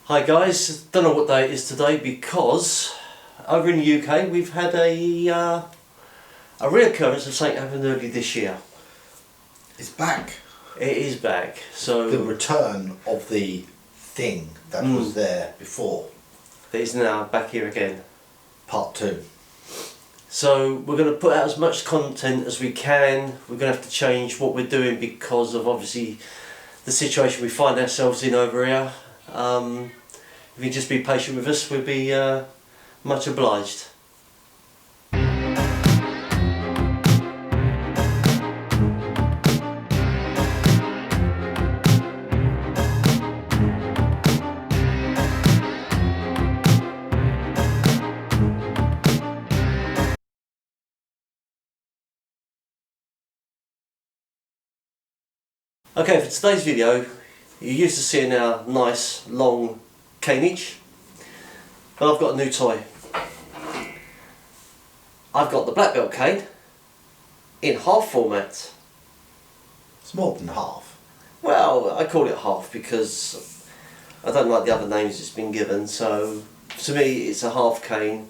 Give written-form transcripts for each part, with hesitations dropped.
Hi guys, don't know what day it is today because over in the UK we've had a reoccurrence of something happened early this year. It's back. It is back. So the return of the thing that was there before. It is now back here again. Part 2. So we're going to put out as much content as we can. We're going to have to change what we're doing because of obviously the situation we find ourselves in over here. If you just be patient with us, we'd be much obliged. Okay, for today's video, you're used to seeing our nice long caneage, but I've got a new toy. I've got the black belt cane in half format. It's more than half. Well, I call it half because I don't like the other names it's been given, so to me it's a half cane,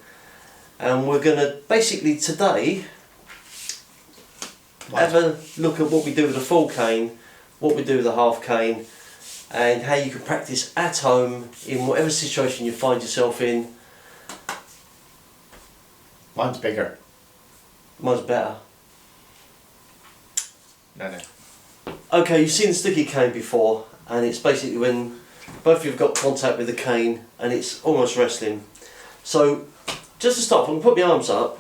and we're going to basically today have a look at what we do with the full cane, what we do with the half cane, and how you can practice at home in whatever situation you find yourself in. Mine's bigger. Mine's better. No. Okay, you've seen the sticky cane before, and it's basically when both of you have got contact with the cane and it's almost wrestling. So just to start, I'm going to put my arms up,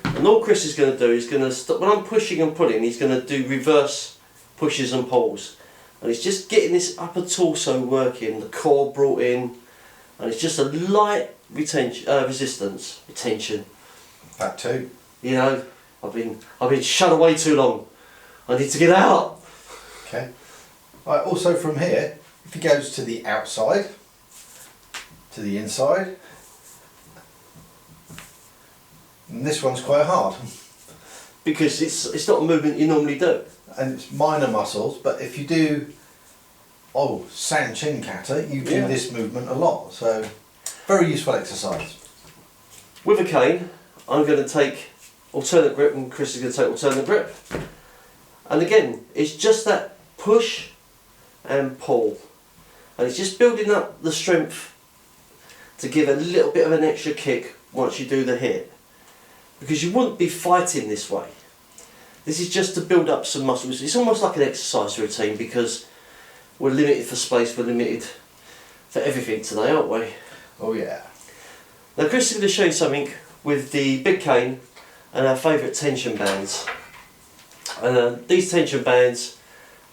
and all Chris is going to do is going to stop when I'm pushing and pulling. He's going to do reverse pushes and pulls, and it's just getting this upper torso working, the core brought in, and it's just a light retention, retention. That too. You know, I've been shut away too long. I need to get out. Okay. Right, also from here, if he goes to the outside, to the inside, and this one's quite hard. Because it's not a movement you normally do. And it's minor muscles, but if you do sand chin kata, you do this movement a lot, so very useful exercise. With a cane, I'm going to take alternate grip and Chris is going to take alternate grip. And again, it's just that push and pull. And it's just building up the strength to give a little bit of an extra kick once you do the hit. Because you wouldn't be fighting this way. This is just to build up some muscles. It's almost like an exercise routine because we're limited for space, we're limited for everything today, aren't we? Oh yeah. Now Chris is going to show you something with the big cane and our favourite tension bands. And these tension bands,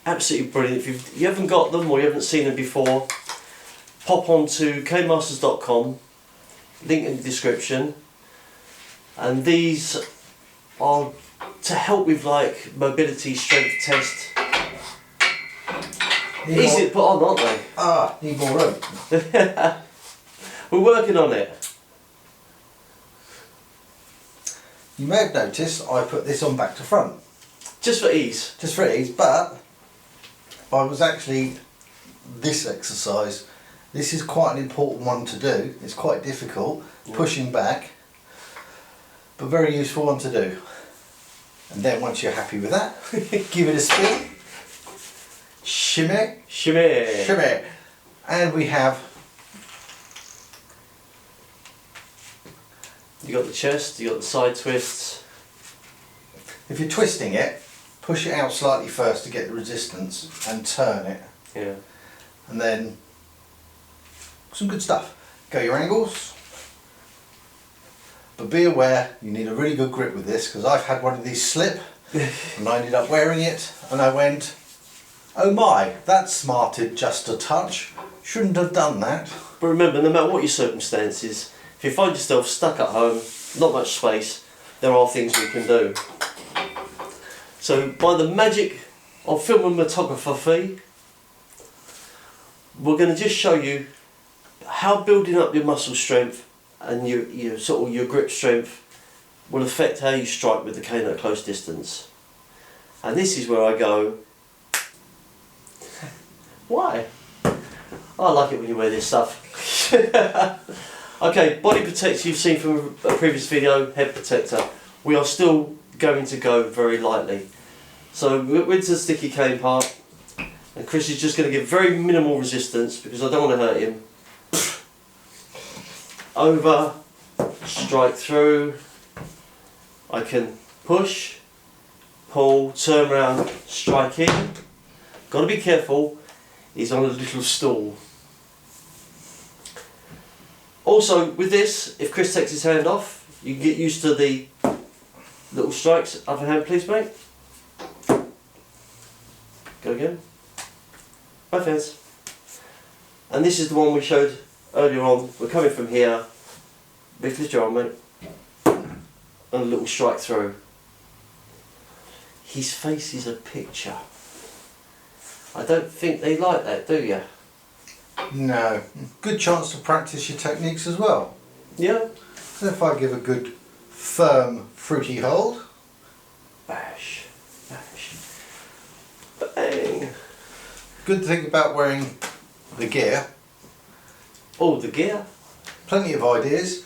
absolutely brilliant. If you haven't got them or you haven't seen them before, pop on to canemasters.com, link in the description, and these are to help with like mobility, strength test. Easy to put on, aren't they? Need more room. We're working on it. You may have noticed I put this on back to front. Just for ease. Just for ease, but I was actually, this exercise, this is quite an important one to do. It's quite difficult, pushing back, but very useful one to do. And then once you're happy with that, give it a spin, shimmy, Shimmy. shimmy, and we have. You got the chest, you got the side twists. If you're twisting it, push it out slightly first to get the resistance and turn it. Yeah. And then some good stuff. Go your angles. But be aware, you need a really good grip with this because I've had one of these slip and I ended up wearing it and I went, oh my, that smarted just a touch. Shouldn't have done that. But remember, no matter what your circumstances, if you find yourself stuck at home, not much space, there are things we can do. So by the magic of filmography, we're going to just show you how building up your muscle strength and your grip strength will affect how you strike with the cane at a close distance. And this is where I go, why? I like it when you wear this stuff. Okay, body protector you've seen from a previous video, head protector. We are still going to go very lightly. So with the sticky cane part, and Chris is just going to give very minimal resistance because I don't want to hurt him. Over, strike through. I can push, pull, turn around, strike in. Got to be careful, he's on a little stool. Also with this, if Chris takes his hand off, you can get used to the little strikes. Other hand please mate. Go again. Both hands. And this is the one we showed earlier on. We're coming from here. Lift your arm mate. And a little strike through. His face is a picture. I don't think they like that, do you? No. Good chance to practice your techniques as well. Yeah. So if I give a good, firm, fruity hold. Bash, bash, bang. Good thing about wearing the gear. Oh, the gear. Plenty of ideas.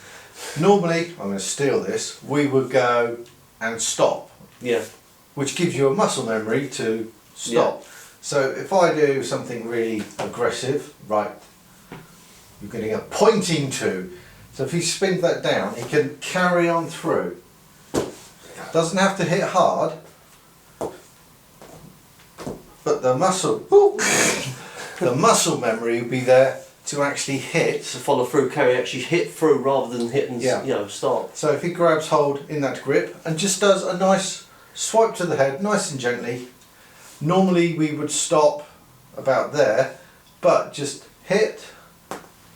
Normally, I'm going to steal this, we would go and stop. Yeah. Which gives you a muscle memory to stop. Yeah. So if I do something really aggressive, right, you're going to get pointing to. So if he spins that down, he can carry on through. Doesn't have to hit hard, but the muscle, the muscle memory will be there to actually hit. To follow through, carry, actually hit through rather than hit and Yeah. you know, start. So if he grabs hold in that grip and just does a nice swipe to the head, nice and gently. Normally we would stop about there, but just hit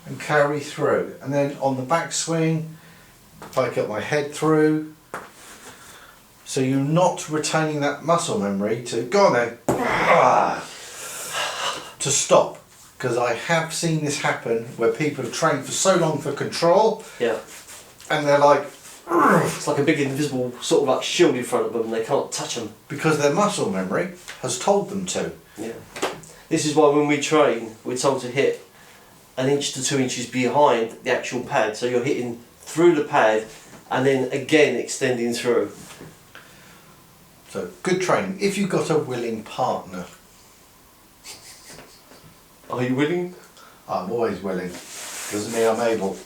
and carry through. And then on the back swing, if I get my head through, so you're not retaining that muscle memory to, go on then, to stop. Because I have seen this happen where people have trained for so long for control, Yeah. and they're like, It's like a big invisible sort of like shield in front of them and they can't touch them. because their muscle memory has told them to. Yeah. This is why when we train, we're told to hit 1 inch to 2 inches behind the actual pad. So you're hitting through the pad and then again extending through. So good training if you've got a willing partner. Are you willing? I'm always willing. Doesn't mean I'm able.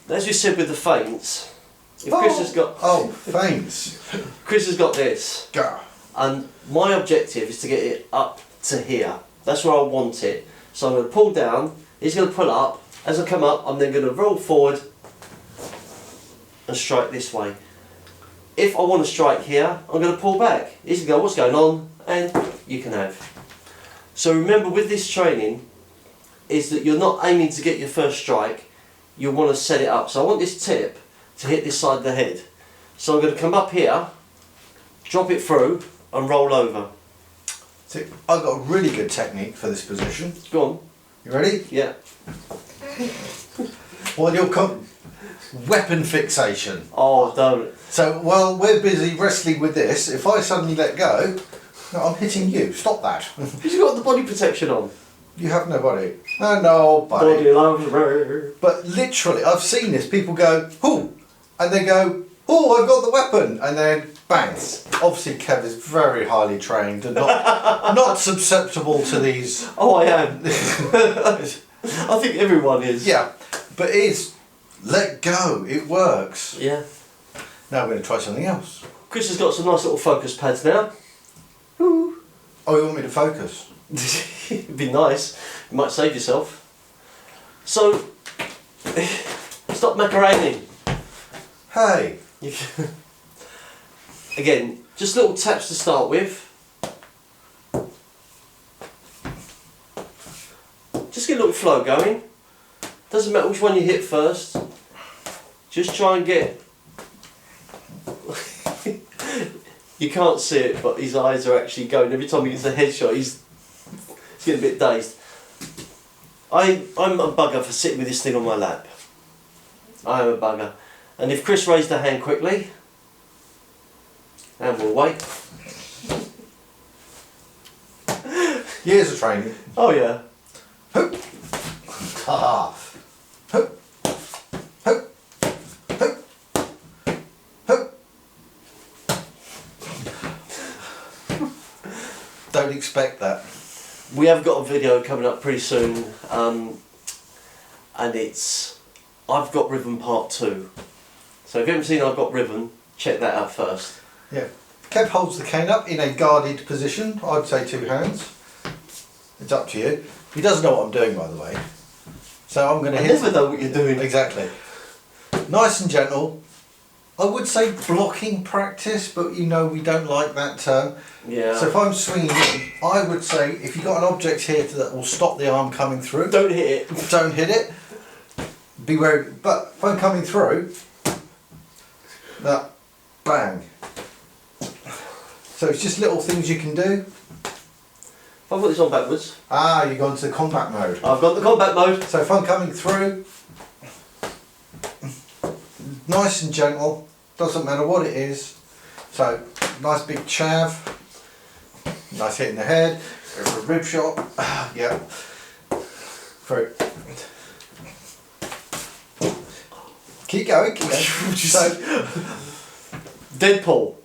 As you said with the feints, if Chris has got feints. Chris has got this, Go. and my objective is to get it up to here. That's where I want it. So I'm going to pull down, he's going to pull up. As I come up, I'm then going to roll forward and strike this way. If I want to strike here, I'm going to pull back. He's going to go, what's going on? And you can have. So remember with this training, is that you're not aiming to get your first strike, you want to set it up. So I want this tip to hit this side of the head. So I'm going to come up here, drop it through and roll over. See, I've got a really good technique for this position. Go on. You ready? Yeah. Well, you'll come. Weapon fixation. Oh, don't. So while we're busy wrestling with this, if I suddenly let go, no, I'm hitting you. Stop that. You've got the body protection on. You have no body. Oh, no body. Body loves me. But literally, I've seen this. People go, "Ooh," and they go, "Oh, I've got the weapon," and then bang. Obviously, Kev is very highly trained and not susceptible to these. Oh, I am. I think everyone is. Yeah, but it's let go. It works. Yeah. Now we're going to try something else. Chris has got some nice little focus pads now. Ooh. Oh, you want me to focus? It'd be nice. You might save yourself. So, stop macaroni. Hey. Again, just little taps to start with. Just get a little flow going. Doesn't matter which one you hit first. Just try and get... You can't see it, but his eyes are actually going. Every time he gets a headshot, he's getting a bit dazed. I'm a bugger for sitting with this thing on my lap. I am a bugger. And if Chris raised a hand quickly, and we'll wait. Years of training. Oh yeah. Ha ha. Don't expect that. We have got a video coming up pretty soon, and it's I've Got Ribbon Part 2. So if you haven't seen I've Got Ribbon, check that out first. Yeah. Kev holds the cane up in a guarded position. I'd say 2 hands. It's up to you. He doesn't know what I'm doing, by the way. So I'm going to I hit. never know what you're doing. Exactly. Nice and gentle. I would say blocking practice, but you know we don't like that term. Yeah. So if I'm swinging in, I would say if you've got an object here that will stop the arm coming through, Don't hit it. don't hit it. Be wary. But if I'm coming through, that bang. So it's just little things you can do. If I've got this on backwards. Ah, you've gone to the combat mode. I've got the combat mode. So if I'm coming through, nice and gentle, doesn't matter what it is. So nice big chav, nice hit in the head, go for a rib shot. Yeah. Through. Keep going, keep going. So Deadpool.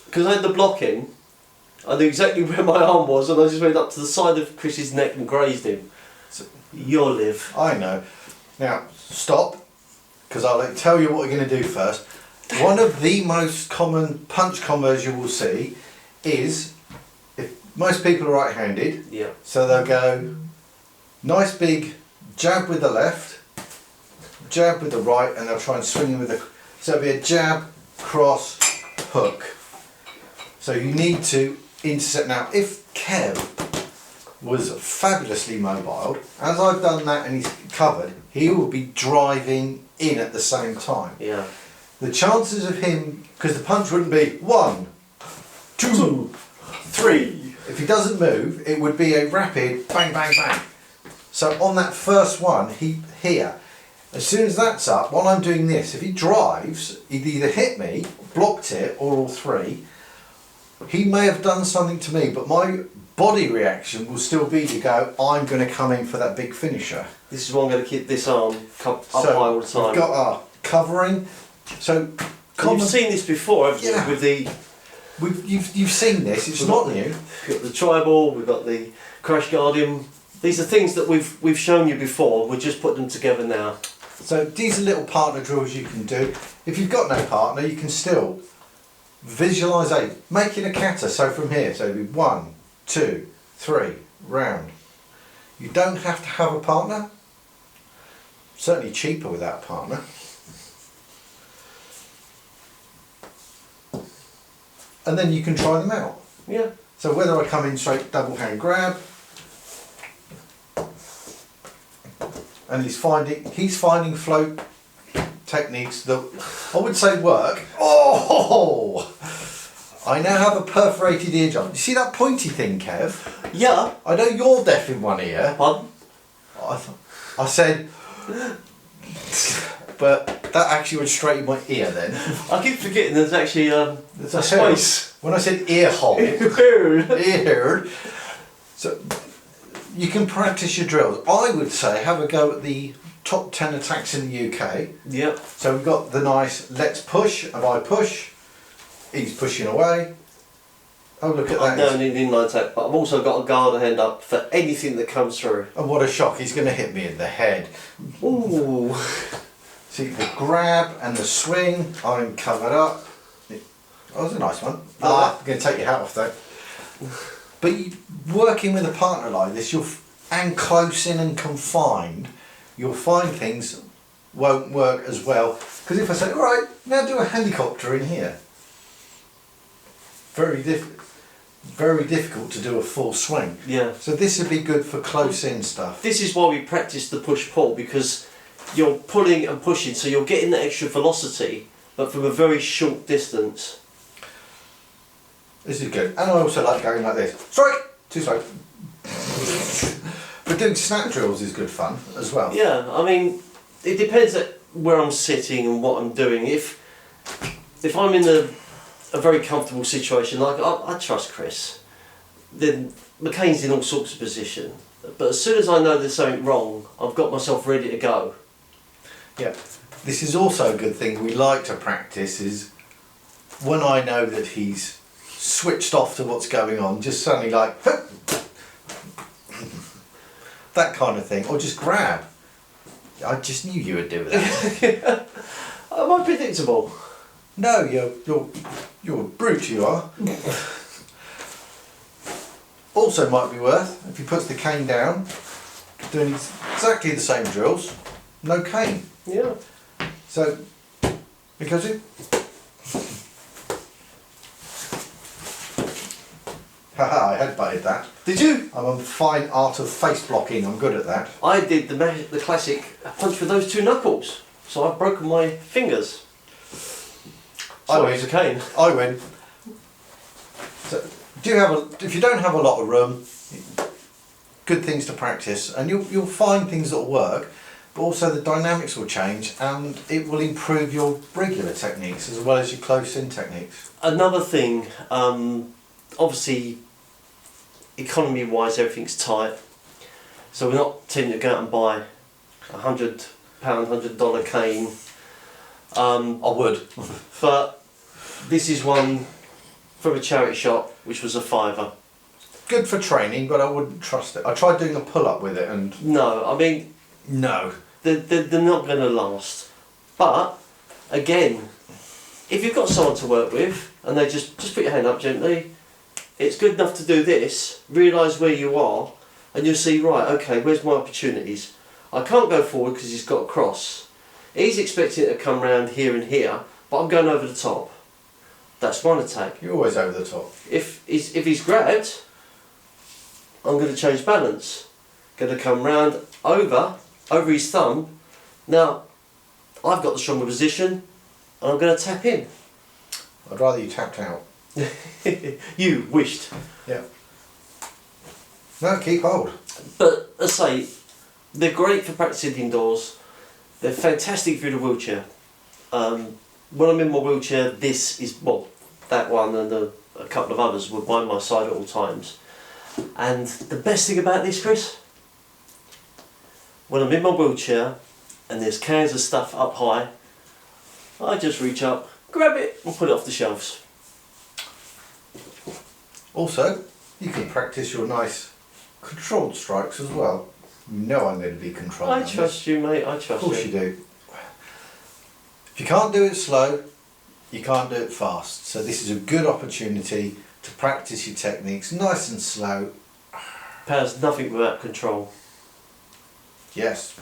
Because I had the blocking, I knew exactly where my arm was, and I just went up to the side of Chris's neck and grazed him. So, you'll live. I know. Now stop, because I'll tell you what we're going to do first. One of the most common punch combos you will see is, if most people are right-handed, Yeah. so they'll go nice big jab with the left, jab with the right, and they'll try and swing in with the. So it'll be a jab, cross, hook. So you need to intercept. Now, if Kev was fabulously mobile, as I've done that and he's covered, he will be driving in at the same time. Yeah. The chances of him, because the punch wouldn't be 1, 2, 3. If he doesn't move, it would be a rapid bang, bang, bang. So on that first one, here, as soon as that's up, while I'm doing this, if he drives, he'd either hit me, blocked it, or all 3. He may have done something to me, but my body reaction will still be to go, I'm going to come in for that big finisher. This is why I'm going to keep this arm up So high all the time. we've got our covering. So You've seen this before, haven't Yeah. you? With the you've seen this. It's not new. we've got the tribal, we've got the crash guardian. These are things that we've shown you before. We're just putting them together now. So these are little partner drills you can do. If you've got no partner, you can still visualise making a kata. So from here, so it'd be 1, 2, 3, round. You don't have to have a partner. Certainly cheaper without a partner. And then you can try them out. Yeah. So whether I come in straight double hand grab, and he's finding float techniques that I would say work. Oh! I now have a perforated eardrum. You see that pointy thing, Kev? Yeah. I know you're deaf in one ear. Pardon? I said, but that actually went straight in my ear then. I keep forgetting there's actually There's a space. When I said ear hole, Weird. ear. So you can practice your drills. I would say have a go at the top 10 attacks in the UK. Yep. So we've got the nice let's push, and I push, he's pushing away. Oh, look at I'm that. down in inline attack, but I've also got a guard hand up for anything that comes through. And what a shock, he's going to hit me in the head. Ooh. See the grab and the swing, I'm covered up. That was a nice one. I'm going to take your hat off though. But working with a partner like this, and close in and confined, you'll find things won't work as well. Because if I say, all right, now do a helicopter in here. Very difficult to do a full swing. Yeah. So this would be good for close in stuff. This is why we practice the push-pull, because you're pulling and pushing, so you're getting that extra velocity, but from a very short distance. This is good. And I also like going like this. Strike! Too slow. But doing snap drills is good fun as well. Yeah, I mean, it depends at where I'm sitting and what I'm doing. If I'm in a very comfortable situation, like I trust Chris, then McCane's in all sorts of position, But as soon as I know there's something wrong, I've got myself ready to go. Yeah. This is also a good thing we like to practice, is when I know that he's switched off to what's going on, just suddenly like that kind of thing, or just grab. I just knew you would do that. Am I predictable? No, you're a brute, you are. Also might be worth, if he puts the cane down, doing exactly the same drills, no cane. Yeah. So, because it... Haha, I headbutted that. Did you? I'm a fine art of face blocking, I'm good at that. I did the classic punch with those two knuckles, so I've broken my fingers. I So I win. use a cane. I win. So, if you don't have a lot of room, good things to practice, and you'll find things that'll work, but also the dynamics will change and it will improve your regular techniques as well as your close-in techniques. Another thing, obviously, economy-wise, everything's tight, so we're not tending to go out and buy £100, $100 cane. I would. But this is one from a charity shop, which was a £5. Good for training, but I wouldn't trust it. I tried doing a pull-up with it and... No, I mean, No. they're not going to last. But, again, if you've got someone to work with, and they just put your hand up gently, it's good enough to do this, realise where you are, and you'll see, right, okay, where's my opportunities? I can't go forward because he's got a cross. He's expecting it to come round here and here, but I'm going over the top. That's one attack. You're always over the top. If he's grabbed, I'm going to change balance. Going to come round over his thumb. Now, I've got the stronger position, and I'm going to tap in. I'd rather you tapped out. You wished. Yeah. No, keep hold. But as I say, they're great for practicing indoors. They're fantastic for the wheelchair. When I'm in my wheelchair, this is, well, that one and a couple of others were by my side at all times. And the best thing about this, Chris, when I'm in my wheelchair and there's cans of stuff up high, I just reach up, grab it and put it off the shelves. Also, you can practice your nice controlled strikes as well. You know I'm going to be controlling. I trust you, mate, I trust you. Of course you do. If you can't do it slow, you can't do it fast. So this is a good opportunity to practice your techniques nice and slow. Power's nothing without control. Yes.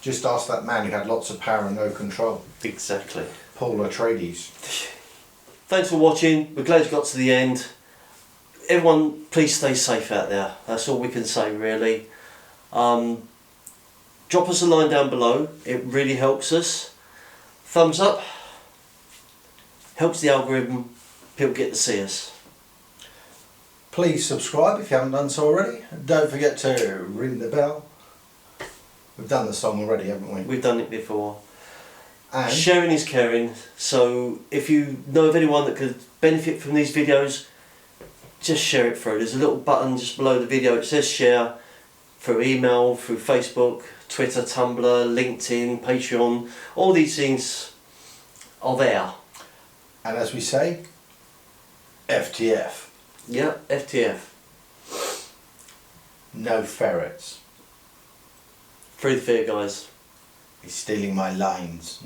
Just ask that man who had lots of power and no control. Exactly. Paul Atreides. Thanks for watching. We're glad you got to the end. Everyone, please stay safe out there. That's all we can say, really. Drop us a line down below. It really helps us. Thumbs up. Helps the algorithm. People get to see us. Please subscribe if you haven't done so already. Don't forget to ring the bell. We've done the song already, haven't we? We've done it before. And Sharing is caring. So if you know of anyone that could benefit from these videos, just share it through. There's a little button just below the video. It says share through email, through Facebook, Twitter, Tumblr, LinkedIn, Patreon. All these things are there. And as we say, FTF. Yeah, FTF. No ferrets. Free the fear, guys. He's stealing my lines.